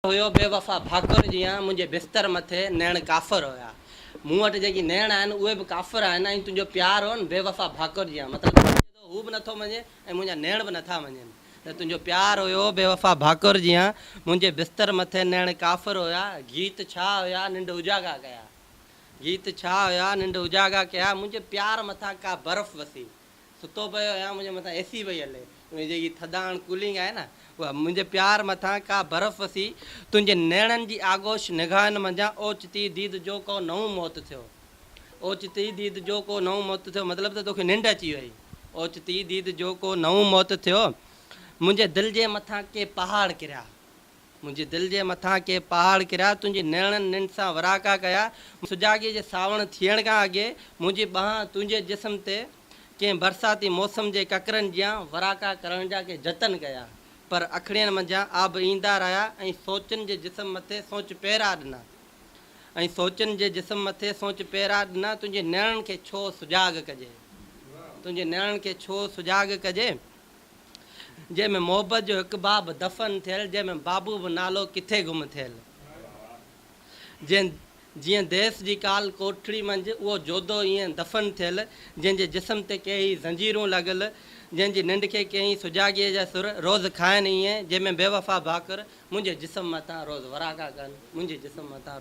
हुयो बेवफ़ा भाकुर जियां मुंहिंजे बिस्तर मथे नैण काफ़र हुया। मूं वटि जेकी नैण आहिनि उहे बि काफ़र आहिनि ऐं तुंहिंजो प्यार हो न बेवफ़ा भाकुर जियां मतिलबु हू बि नथो मञे ऐं मुंहिंजा नैण बि नथा मञनि त तुंहिंजो प्यार हुयो बेवफ़ा भाकुर जियां मुंहिंजे बिस्तर मथे नैण काफ़र हुया। गीत छा हुया निंड उजागा कया, गीत छा हुया निंड उजागा कया। मुंहिंजे प्यार मथां का बर्फ़ वसी, सुतो पियो आहियां मुंहिंजे मथां एसी पई हले, उन जेकी थधाण कूलिंग आहे न उहा मुंहिंजे प्यार मथां का बर्फ़ वसी। तुंहिंजे नैणनि जी आगोश निगाहनि मंझां ओचिती दीद जो को नओं मौत थियो, ओचिती दीद जो को नओं मौत थियो मतिलबु त तोखे निंड अची वई। ओचिती दीद जो को नओं मौत थियो। मुंहिंजे दिलि जे मथां के पहाड़ किरिया, मुंहिंजे दिलि जे मथां के पहाड़ किरिया। तुंहिंजी नैणनि निंड सां वराका कया। सुजाॻीअ जे सावण थियण खां अॻे मुंहिंजी ॿांह तुंहिंजे जिस्म ते कंहिं बरसाती मौसम जे ककरनि जियां वराका करण जा के जतन कया, पर अखिड़ियुनि मंझां आब ईंदा रहिया ऐं सोचनि जे जिस्म मथे सोच पहिरा ॾिना, ऐं सोचनि जे जिस्म मथे सोच पहिरा ॾिना। तुंहिंजे नैणनि खे छो सुजाॻ कजे, तुंहिंजे नैणनि खे छो सुजाॻ कजे, जंहिंमें मोहबत जो हिकु बाब दफ़न थियल, जंहिंमें बाबू बि नालो किथे गुम थियल, जीअं देस जी काल कोठड़ी मंझि उहो जोधो ईअं दफ़न थियल, जंहिंजे जिस्म ते कई ज़ंजीरूं लॻल, जंहिंजी निंड खे कई सुजाॻीअ जा सुर रोज़ु खाइनि ईअं, जंहिंमें बेवफ़ा भाकुर मुंहिंजे जिस्म मथां रोज़ु वराका कनि, मुंहिंजे जिस्म मथां